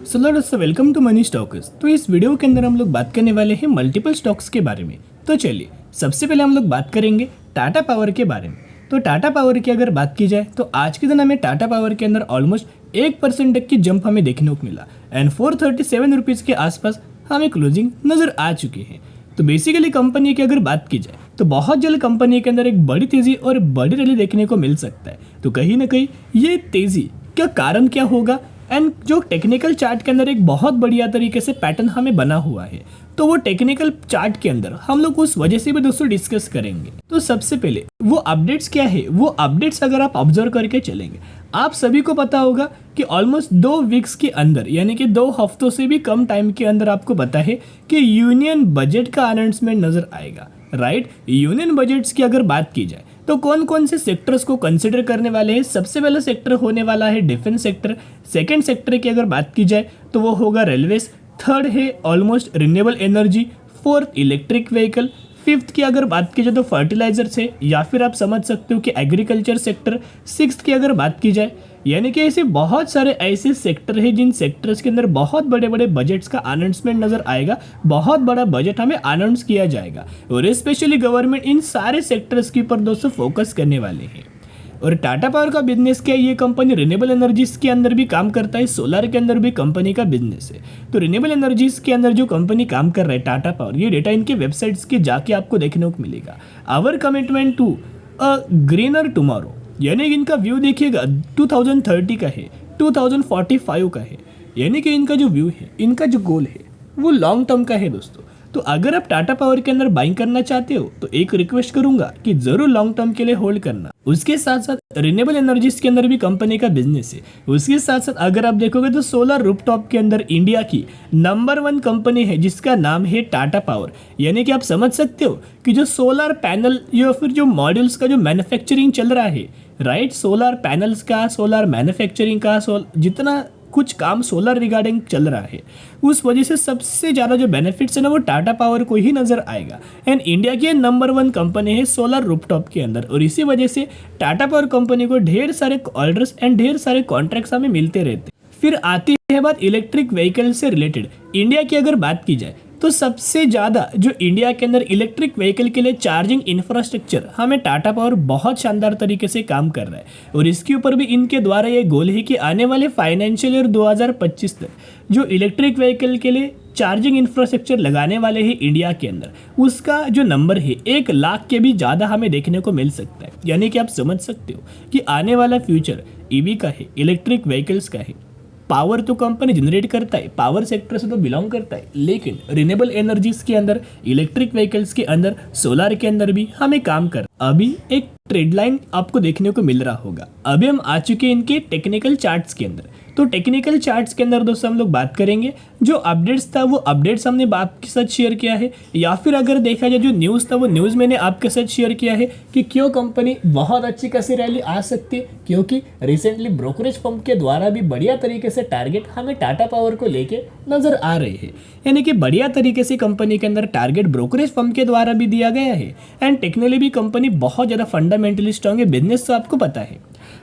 सो दोस्तों welcome to money stocks. तो इस वीडियो के अंदर हम लोग बात करने वाले हैं मल्टीपल स्टॉक्स के बारे में। तो चलिए सबसे पहले हम लोग बात करेंगे टाटा पावर के बारे में। तो टाटा पावर की अगर बात की जाए तो आज के दिन हमें टाटा पावर के अंदर ऑलमोस्ट 1% तक की जंप हमें देखने को मिला एंड 437 रुपीज़ के आसपास हमें क्लोजिंग नज़र आ चुकी है। तो बेसिकली कंपनी की अगर बात की जाए तो बहुत जल्द कंपनी के अंदर एक बड़ी तेज़ी और बड़ी रैली देखने को मिल सकता है। तो कहीं ना कहीं ये तेज़ी का कारण क्या होगा एंड जो टेक्निकल चार्ट के अंदर एक बहुत बढ़िया तरीके से पैटर्न हमें बना हुआ है, तो वो टेक्निकल चार्ट के अंदर हम लोग उस वजह से भी दोस्तों डिस्कस करेंगे। तो सबसे पहले वो अपडेट्स क्या है, वो अपडेट्स अगर आप ऑब्जर्व करके चलेंगे, आप सभी को पता होगा कि ऑलमोस्ट 2 वीक्स के अंदर यानी कि 2 हफ्तों से भी कम टाइम के अंदर आपको पता है कि यूनियन बजट का अनाउंसमेंट नजर आएगा। राइट, यूनियन बजट्स की अगर बात की जाए तो कौन कौन से सेक्टर्स को कंसिडर करने वाले हैं। सबसे पहला सेक्टर होने वाला है डिफेंस सेक्टर। सेकंड सेक्टर की अगर बात की जाए तो वो होगा रेलवेज। थर्ड है almost renewable energy. Fourth electric vehicle. Fifth की अगर बात की जाए तो फर्टिलाइजर्स है या फिर आप समझ सकते हो कि एग्रीकल्चर सेक्टर। सिक्स्थ की अगर बात की जाए यानी कि ऐसे बहुत सारे ऐसे सेक्टर हैं जिन सेक्टर्स के अंदर बहुत बड़े बड़े बजट्स का अनाउंसमेंट नजर आएगा, बहुत बड़ा बजट हमें अनाउंस किया जाएगा और स्पेशली गवर्नमेंट इन सारे सेक्टर्स के ऊपर दोस्तों फोकस करने वाले हैं। और टाटा पावर का बिजनेस क्या है, ये कंपनी रिन्यूएबल एनर्जीज के अंदर भी काम करता है, सोलर के अंदर भी कंपनी का बिजनेस है। तो रिन्यूएबल एनर्जीज के अंदर जो कंपनी काम कर रहा है टाटा पावर, ये डेटा इनके वेबसाइट्स के जाके आपको देखने को मिलेगा। Our commitment to a greener tomorrow, यानी कि इनका व्यू देखिएगा 2030 का है, 2045 का है, यानी कि इनका जो व्यू है, इनका जो गोल है वो लॉन्ग टर्म का है दोस्तों। तो अगर आप टाटा पावर के अंदर बाइंग करना चाहते हो तो एक रिक्वेस्ट करूंगा कि जरूर लॉन्ग टर्म के लिए होल्ड करना। उसके साथ साथ रिन्यूएबल एनर्जीज के अंदर भी कंपनी का बिजनेस है। उसके साथ साथ अगर आप देखोगे तो सोलर रूफटॉप के अंदर इंडिया की नंबर 1 कंपनी है जिसका नाम है टाटा पावर। यानी कि आप समझ सकते हो कि जो सोलर पैनल या फिर जो मॉड्यूल्स का जो मैन्युफैक्चरिंग चल रहा है, राइट, सोलर पैनल्स का, सोलर मैन्युफैक्चरिंग का, जितना कुछ काम सोलर रिगार्डिंग चल रहा है, उस वजह से सबसे ज़्यादा जो बेनिफिट्स है ना वो टाटा पावर को ही नज़र आएगा। एंड इंडिया की नंबर 1 कंपनी है सोलर रूफटॉप के अंदर और इसी वजह से टाटा पावर कंपनी को ढेर सारे ऑर्डर्स एंड ढेर सारे कॉन्ट्रैक्ट्स हमें मिलते रहते हैं। फिर आती है बात इलेक्ट्रिक व्हीकल से रिलेटेड। इंडिया की अगर बात की जाए तो सबसे ज़्यादा जो इंडिया के अंदर इलेक्ट्रिक व्हीकल के लिए चार्जिंग इंफ्रास्ट्रक्चर हमें टाटा पावर बहुत शानदार तरीके से काम कर रहा है और इसके ऊपर भी इनके द्वारा ये गोल है कि आने वाले फाइनेंशियल ईयर 2025 तक जो इलेक्ट्रिक व्हीकल के लिए चार्जिंग इंफ्रास्ट्रक्चर लगाने वाले हैं इंडिया के अंदर, उसका जो नंबर है 1 लाख के भी ज़्यादा हमें देखने को मिल सकता है। यानी कि आप समझ सकते हो कि आने वाला फ्यूचर ईवी का है, इलेक्ट्रिक व्हीकल्स का है। पावर तो कंपनी जनरेट करता है, पावर सेक्टर से तो बिलोंग करता है, लेकिन रिन्यूएबल एनर्जीज के अंदर, इलेक्ट्रिक व्हीकल्स के अंदर, सोलर के अंदर भी हमें काम कर। अभी एक ट्रेड लाइन आपको देखने को मिल रहा होगा। अभी हम आ चुके हैं इनके टेक्निकल चार्ट्स के अंदर। तो टेक्निकल चार्ट्स के अंदर दोस्तों हम लोग बात करेंगे जो अपडेट्स था वो अपडेट्स हमने आपके साथ शेयर किया है, या फिर अगर देखा जाए जो न्यूज़ था वो न्यूज़ मैंने आपके साथ शेयर किया है कि क्यों कंपनी बहुत अच्छी खासी रैली आ सकती है, क्योंकि रिसेंटली ब्रोकरेज फर्म के द्वारा भी बढ़िया तरीके से टारगेट हमें टाटा पावर को लेके नजर आ रहे हैं। यानी कि बढ़िया तरीके से कंपनी के अंदर टारगेट ब्रोकरेज फर्म के द्वारा भी दिया गया है एंड टेक्निकली भी कंपनी बहुत ज़्यादा फंडामेंटली स्ट्रॉन्ग है, बिजनेस तो आपको पता है।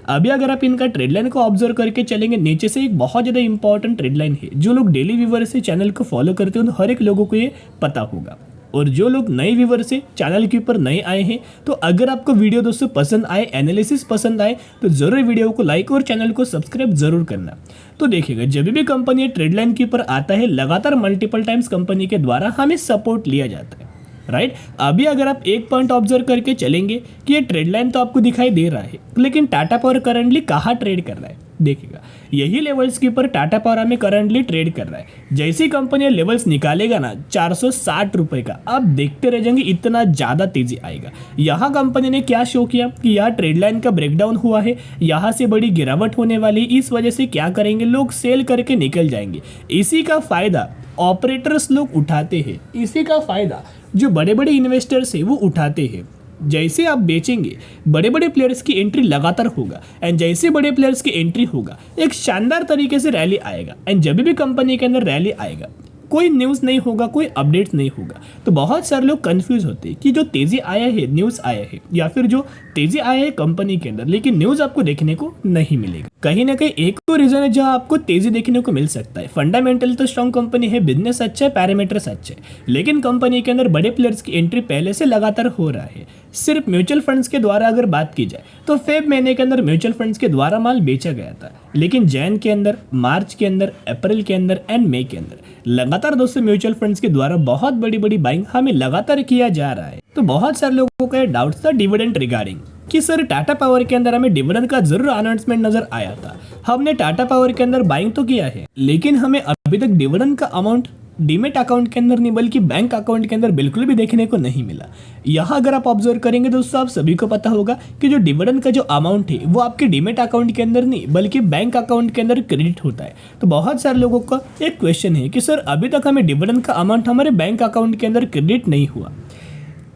अभी अगर आप इनका ट्रेड लाइन को ऑब्जर्व करके चलेंगे, नीचे से एक बहुत ज़्यादा इंपॉर्टेंट ट्रेड लाइन है। जो लोग डेली व्यूवर से चैनल को फॉलो करते हैं हर एक लोगों को ये पता होगा, और जो लोग नए व्यूवर से चैनल के ऊपर नए आए हैं तो अगर आपको वीडियो दोस्तों पसंद आए, एनालिसिस पसंद आए तो ज़रूर वीडियो को लाइक और चैनल को सब्सक्राइब जरूर करना। तो देखिएगा जब भी कंपनी ट्रेड लाइन के ऊपर आता है लगातार मल्टीपल टाइम्स कंपनी के द्वारा हमें सपोर्ट लिया जाता है, राइट। अभी अगर आप एक पॉइंट ऑब्जर्व करके चलेंगे कि ये ट्रेड लाइन तो आपको दिखाई दे रहा है, लेकिन टाटा पावर करंटली कहाँ ट्रेड कर रहा है, देखिएगा यही लेवल्स के ऊपर टाटा पावर हमें करंटली ट्रेड कर रहा है। जैसी कंपनी लेवल्स निकालेगा ना 460 रुपये का, आप देखते रह जाएंगे इतना ज़्यादा तेजी आएगा। यहाँ कंपनी ने क्या शो किया कि यहाँ ट्रेड लाइन का ब्रेकडाउन हुआ है, यहाँ से बड़ी गिरावट होने वाली, इस वजह से क्या करेंगे लोग सेल करके निकल जाएंगे। इसी का फायदा ऑपरेटर्स लोग उठाते हैं, इसी का फायदा जो बड़े बड़े इन्वेस्टर्स हैं वो उठाते हैं। जैसे आप बेचेंगे बड़े बड़े प्लेयर्स की एंट्री लगातार होगा एंड जैसे बड़े प्लेयर्स की एंट्री होगा एक शानदार तरीके से रैली आएगा। एंड जब भी कंपनी के अंदर रैली आएगा कोई न्यूज़ नहीं होगा, कोई अपडेट्स नहीं होगा। तो बहुत सारे लोग कंफ्यूज होते हैं कि जो तेज़ी आया है, न्यूज़ आया है, या फिर जो तेज़ी आया है कंपनी के अंदर, लेकिन न्यूज़ आपको देखने को नहीं मिलेगा। कहीं ना कहीं एक तो रीज़न है जहाँ आपको तेज़ी देखने को मिल सकता है। फंडामेंटल तो स्ट्रॉन्ग कंपनी है, बिजनेस अच्छा है, पैरामीटर्स अच्छे हैं, लेकिन कंपनी के अंदर बड़े प्लेयर्स की एंट्री पहले से लगातार हो रहा है। सिर्फ म्यूचुअल फंड्स के द्वारा अगर बात की जाए तो फेब महीने के अंदर म्यूचुअल फंड्स के द्वारा माल बेचा गया था, लेकिन जैन के अंदर, मार्च के अंदर, अप्रैल के अंदर एंड मई के अंदर लगातार दोस्तों म्यूचुअल फंड्स के द्वारा बहुत बड़ी बड़ी बाइंग हमें लगातार किया जा रहा है। तो बहुत सारे लोगों का डाउट था डिविडेंड रिगार्डिंग कि सर टाटा पावर के अंदर हमें डिविडेंड का जरूर अनाउंसमेंट नजर आया था, हमने टाटा पावर के अंदर बाइंग तो किया है, लेकिन हमें अभी तक डिविडेंड का अमाउंट डीमेट अकाउंट के अंदर नहीं बल्कि बैंक अकाउंट के अंदर बिल्कुल भी देखने को नहीं मिला। यहाँ अगर आप ऑब्जर्व करेंगे दोस्तों, आप सभी को पता होगा कि जो डिविडेंड का जो अमाउंट है वो आपके डीमेट अकाउंट के अंदर नहीं बल्कि बैंक अकाउंट के अंदर क्रेडिट होता है। तो बहुत सारे लोगों का एक क्वेश्चन है कि सर अभी तक हमें डिविडेंड का अमाउंट हमारे बैंक अकाउंट के अंदर क्रेडिट नहीं हुआ।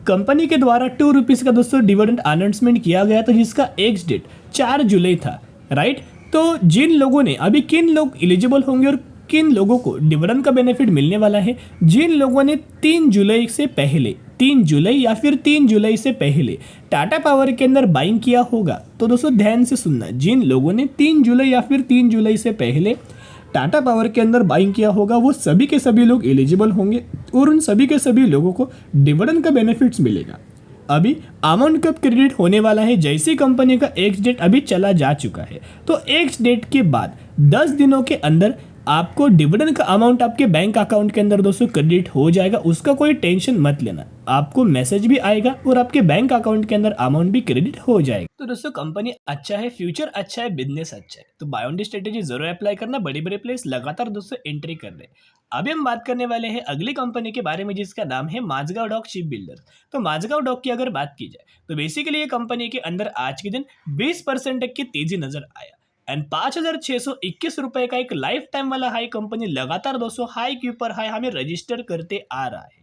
कंपनी के द्वारा 2 रुपीज़ का दोस्तों डिविडेंड अनाउंसमेंट किया गया था, जिसका एक्स डेट 4 जुलाई था, राइट। तो जिन लोगों ने, अभी किन लोग एलिजिबल होंगे और किन लोगों को डिविडेंड का बेनिफिट मिलने वाला है, जिन लोगों ने 3 जुलाई से पहले, 3 जुलाई या फिर 3 जुलाई से पहले टाटा पावर के अंदर बाइंग किया होगा, तो दोस्तों ध्यान से सुनना, जिन लोगों ने 3 जुलाई या फिर 3 जुलाई से पहले टाटा पावर के अंदर बाइंग किया होगा वो सभी के सभी लोग एलिजिबल होंगे और उन सभी के सभी लोगों को डिविडेंड का बेनिफिट्स मिलेगा। अभी अमाउंट कब क्रेडिट होने वाला है, जैसी कंपनी का एक्स डेट अभी चला जा चुका है, तो एक्स डेट के बाद 10 दिनों के अंदर आपको डिविडेंड का अमाउंट आपके बैंक अकाउंट के अंदर दोस्तों क्रेडिट हो जाएगा। उसका कोई टेंशन मत लेना, आपको मैसेज भी आएगा और आपके बैंक अकाउंट के अंदर अमाउंट भी क्रेडिट हो जाएगा। तो दोस्तों कंपनी अच्छा है, फ्यूचर अच्छा है, बिजनेस अच्छा है, तो बाय ऑन दी स्ट्रेटेजी जरूर अप्लाई करना। बड़े बड़े प्लेयर्स लगातार दोस्तों एंट्री कर रहे हैं। अभी हम बात करने वाले हैं अगली कंपनी के बारे में, जिसका नाम है माझगांव डॉक शिप बिल्डर। तो माझगांव डॉक की अगर बात की जाए तो बेसिकली ये कंपनी के अंदर आज के दिन 20% तक की तेजी नजर आया एंड 5,621 रुपए का एक लाइफ टाइम वाला हाई कंपनी लगातार दोस्तों हाई के ऊपर हाई हमें रजिस्टर करते आ रहा है।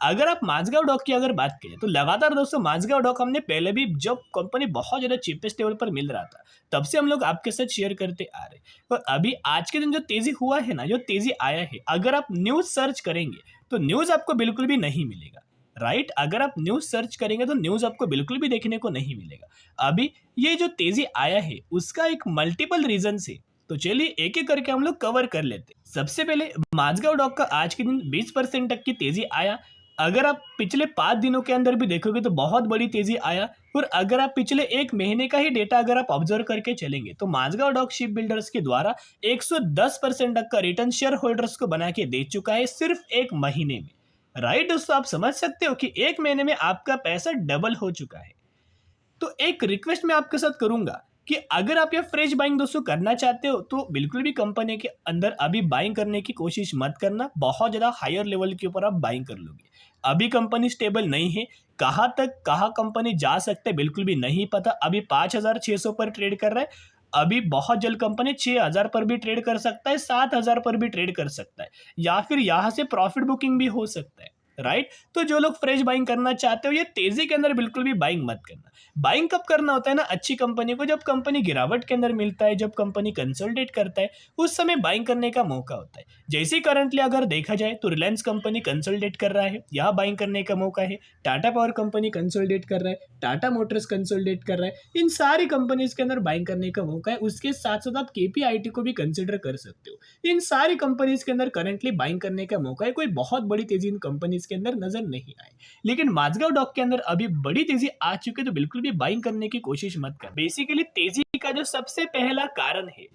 अगर आप माझगांव डॉक की अगर बात करें तो लगातार दोस्तों माझगांव डॉक हमने पहले भी, जब कंपनी बहुत ज़्यादा चीपेस्ट लेवल पर मिल रहा था, तब से हम लोग आपके साथ शेयर करते आ रहे हैं। और अभी आज के दिन जो तेज़ी हुआ है ना, जो तेज़ी आया है, अगर आप न्यूज़ सर्च करेंगे तो न्यूज़ आपको बिल्कुल भी नहीं मिलेगा, राइट। अगर आप न्यूज़ सर्च करेंगे तो न्यूज़ आपको बिल्कुल भी देखने को नहीं मिलेगा। अभी ये जो तेज़ी आया है उसका एक मल्टीपल रीजन है, तो चलिए एक एक करके हम लोग कवर कर लेते हैं। सबसे पहले माझगांव डॉक का आज के दिन 20% तक की तेज़ी आया। अगर आप पिछले 5 दिनों के अंदर भी देखोगे तो बहुत बड़ी तेज़ी आया। और अगर आप पिछले 1 महीने का ही डेटा अगर आप ऑब्जर्व करके चलेंगे तो माझगांव डॉक शिप बिल्डर्स के द्वारा 110% तक का रिटर्न शेयर होल्डर्स को बना के दे चुका है सिर्फ 1 महीने में, राइट दोस्तों। आप समझ सकते हो कि 1 महीने में आपका पैसा डबल हो चुका है। तो एक रिक्वेस्ट मैं आपके साथ करूंगा कि अगर आप ये फ्रेश बाइंग दोस्तों करना चाहते हो तो बिल्कुल भी कंपनी के अंदर अभी बाइंग करने की कोशिश मत करना। बहुत ज़्यादा हायर लेवल के ऊपर आप बाइंग कर लोगे। अभी कंपनी स्टेबल नहीं है, कहाँ तक कहाँ कंपनी जा सकते हैं बिल्कुल भी नहीं पता। अभी 5,600 पर ट्रेड कर रहा है, अभी बहुत जल्द कंपनी 6,000 पर भी ट्रेड कर सकता है, 7,000 पर भी ट्रेड कर सकता है, या फिर यहाँ से प्रॉफिट बुकिंग भी हो सकता है, राइट। तो जो लोग फ्रेश बाइंग करना चाहते हो ये तेजी के अंदर बिल्कुल भी बाइंग मत करना। बाइंग कब करना होता है ना अच्छी कंपनी को, जब कंपनी गिरावट के अंदर मिलता है, जब कंपनी कंसोलिडेट करता है, उस समय बाइंग करने का मौका होता है। जैसे करंटली अगर देखा जाए तो रिलायंस कंपनी कंसोलिडेट कर रहा है, यहाँ बाइंग करने का मौका है। टाटा पावर कंपनी कंसोलिडेट कर रहा है, टाटा मोटर्स कंसोलिडेट कर रहा है, इन सारी कंपनीज के अंदर बाइंग करने का मौका है। उसके साथ साथ आप केपीआईटी को भी कंसिडर कर सकते हो। इन सारी कंपनीज के अंदर करंटली बाइंग करने का मौका है। कोई बहुत बड़ी तेजी इन कंपनीज के अंदर नजर नहीं आए, लेकिन माझगांव डॉक के अंदर अभी बड़ी तेजी आ चुकी है, तो बिल्कुल भी बाइंग करने की कोशिश मत कर। बेसिकली तेजी का जो सबसे पहला कारण है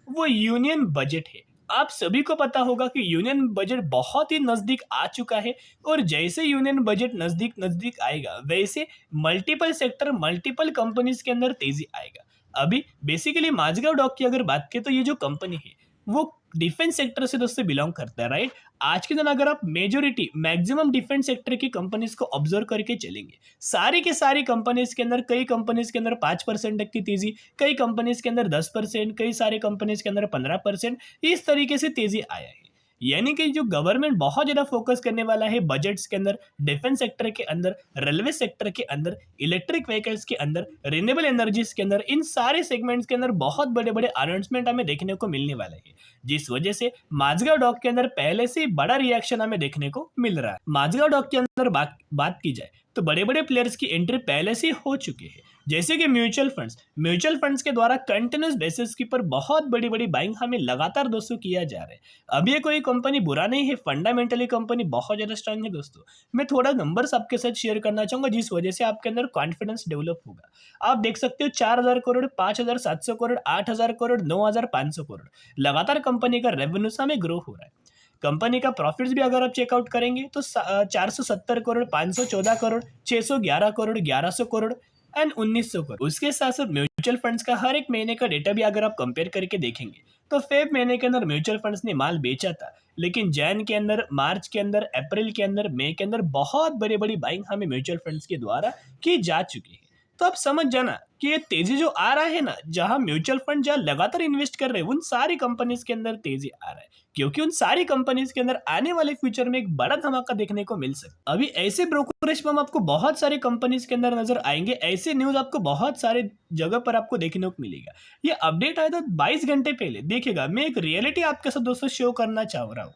वो यूनियन बजट है। आप सभी को पता होगा कि यूनियन बजट बहुत ही नजदीक आ चुका है, और जैसे यूनियन बजट नजदीक नजदीक आएगा वैसे मल्टीपल सेक्टर, मल्टीपल कंपनीज के अंदर तेजी आएगा। अभी बेसिकली माझगांव डॉक की अगर बात करें तो ये जो कंपनी है वो डिफेंस सेक्टर से दोस्तों बिलोंग करता है, राइट। आज के दिन अगर आप मेजोरिटी मैक्सिमम डिफेंस सेक्टर की कंपनीज को ऑब्जर्व करके चलेंगे, सारी की सारी कंपनीज के अंदर, कई कंपनीज के अंदर 5% तक की तेजी, कई कंपनीज के अंदर 10%, कई सारे कंपनीज के अंदर 15%, इस तरीके से तेजी आया है। यानी कि जो गवर्नमेंट बहुत ज़्यादा फोकस करने वाला है बजट्स के अंदर, डिफेंस सेक्टर के अंदर, रेलवे सेक्टर के अंदर, इलेक्ट्रिक व्हीकल्स के अंदर, रिन्यूएबल एनर्जीज के अंदर, इन सारे सेगमेंट्स के अंदर बहुत बड़े बड़े अनाउंसमेंट हमें देखने को मिलने वाले हैं। जिस वजह से माझगांव डॉक के अंदर पहले से ही बड़ा रिएक्शन हमें देखने को मिल रहा है। माझगांव डॉक के अंदर बात की जाए तो बड़े बड़े प्लेयर्स की एंट्री पहले से ही हो चुकी है, जैसे कि म्यूचुअल फंड्स के द्वारा कंटिन्यूस बेसिस के पर बहुत बड़ी बड़ी बाइंग हमें लगातार दोस्तों किया जा रहा है। अब ये कोई कंपनी बुरा नहीं है, फंडामेंटली कंपनी बहुत ज़्यादा स्ट्रांग है दोस्तों। मैं थोड़ा नंबर्स आपके साथ शेयर करना चाहूँगा जिस वजह से आपके अंदर कॉन्फिडेंस डेवलप होगा। आप देख सकते हो 4,000 करोड़, 5,700 करोड़, 8,000 करोड़, 9,500 करोड़ लगातार कंपनी का रेवेन्यू हमें ग्रो हो रहा है। कंपनी का प्रॉफिट्स भी अगर आप चेकआउट करेंगे तो 470 करोड़, 514 करोड़, 611 करोड़, 1100 करोड़ एंड 1900 करोड़। उसके साथ साथ म्यूचुअल फंड्स का हर एक महीने का डेटा भी अगर आप कंपेयर करके देखेंगे तो फेब महीने के अंदर म्यूचुअल फंड्स ने माल बेचा था, लेकिन जैन के अंदर, मार्च के अंदर, अप्रैल के अंदर, मई के अंदर बहुत बड़ी बड़ी बाइंग हमें म्यूचुअल फंड्स के द्वारा की जा चुकी है। तो आप समझ जाना कि ये तेजी जो आ रहा है ना, जहां म्यूचुअल फंड जहां लगातार इन्वेस्ट कर रहे हैं उन सारी कंपनीज के अंदर तेजी आ रहा है, क्योंकि उन सारी कंपनीज के अंदर आने वाले फ्यूचर में एक बड़ा धमाका देखने को मिल सकता है। अभी ऐसे ब्रोकरेज फर्म आपको बहुत सारे कंपनीज के अंदर नजर आएंगे, ऐसे न्यूज आपको बहुत सारे जगह पर आपको देखने को मिलेगा। ये अपडेट आया था 22 घंटे पहले। देखिएगा, मैं एक रियलिटी आपके साथ दोस्तों शो करना चाह रहा हूँ।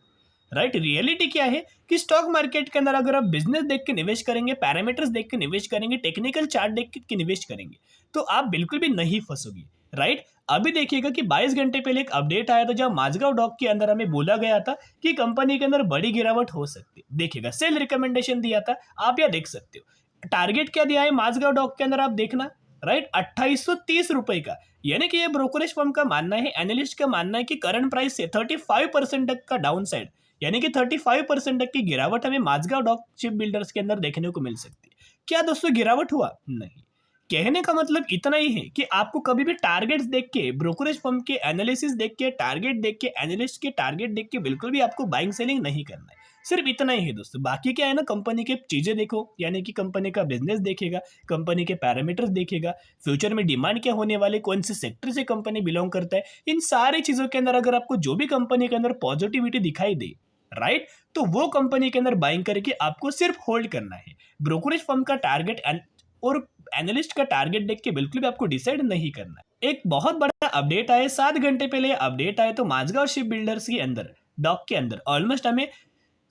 राइट, रियलिटी क्या है कि स्टॉक मार्केट के अंदर अगर आप बिजनेस देख के निवेश करेंगे, पैरामीटर्स देख के निवेश करेंगे, टेक्निकल चार्ट देख के निवेश करेंगे तो आप बिल्कुल भी नहीं फंसोगे। राइट, अभी देखिएगा कि 22 घंटे पहले एक अपडेट आया था जहां माझगांव डॉक के अंदर हमें बोला गया था कि कंपनी के अंदर बड़ी गिरावट हो सकती है। देखिएगा, सेल रिकमेंडेशन दिया था, आप यह देख सकते हो। टारगेट क्या दिया है माझगांव डॉक के अंदर, आप देखना। राइट, 2830 रुपए का, यानी कि ये ब्रोकरेज फर्म का मानना है, एनालिस्ट का मानना है कि करंट प्राइस से 35% तक का डाउन साइड, यानी कि 35% तक की गिरावट हमें माझगांव डॉक शिप बिल्डर्स के अंदर देखने को मिल सकती है। क्या दोस्तों गिरावट हुआ? नहीं। कहने का मतलब इतना ही है कि आपको कभी भी टारगेट्स देख के, ब्रोकरेज फर्म के एनालिसिस देख के, टारगेट देख के, एनालिस्ट के टारगेट देख के बिल्कुल भी आपको बाइंग सेलिंग नहीं करना है। सिर्फ इतना ही है दोस्तों। बाकी क्या है ना, कंपनी के चीजें देखो, यानी कि कंपनी का बिजनेस देखेगा, कंपनी के पैरामीटर्स देखेगा, फ्यूचर में डिमांड क्या होने वाले, कौन से सेक्टर से कंपनी बिलोंग करता है, इन सारी चीजों के अंदर अगर आपको जो भी कंपनी के अंदर पॉजिटिविटी दिखाई दे, राइट, तो वो कंपनी के अंदर बाइंग करके आपको सिर्फ होल्ड करना है। ब्रोकरेज फर्म का टारगेट और एनालिस्ट का टारगेट देख के बिल्कुल भी आपको डिसाइड नहीं करना है। एक बहुत बड़ा अपडेट आया 7 घंटे पहले, अपडेट आया तो माझगांव शिप बिल्डर्स के अंदर, डॉक के अंदर ऑलमोस्ट हमें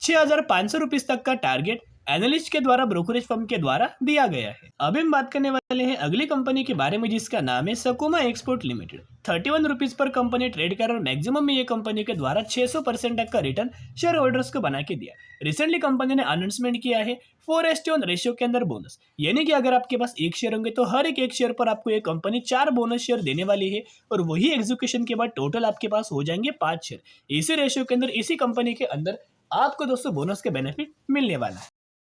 6,500 रुपीज तक का टारगेट एनालिस्ट के द्वारा, ब्रोकरेज फर्म के द्वारा दिया गया है। अभी हम बात करने वाले हैं अगली कंपनी के बारे में जिसका नाम है सकोमा एक्सपोर्ट लिमिटेड। 31 रुपीज पर कंपनी ट्रेड कर और मैक्सिमम में ये कंपनी के द्वारा 600% तक का रिटर्न शेयर होल्डर्स को बना के दिया। रिसेंटली कंपनी ने अनाउंसमेंट किया है 4:1 रेशियो के अंदर बोनस, यानी कि अगर आपके पास एक शेयर होंगे तो हर एक शेयर पर आपको ये कंपनी 4 बोनस शेयर देने वाली है, और वही एग्जीक्यूशन के बाद टोटल आपके पास हो जाएंगे 5 शेयर। इसी रेशियो के अंदर, इसी कंपनी के अंदर आपको दोस्तों बोनस के बेनिफिट मिलने वाला है।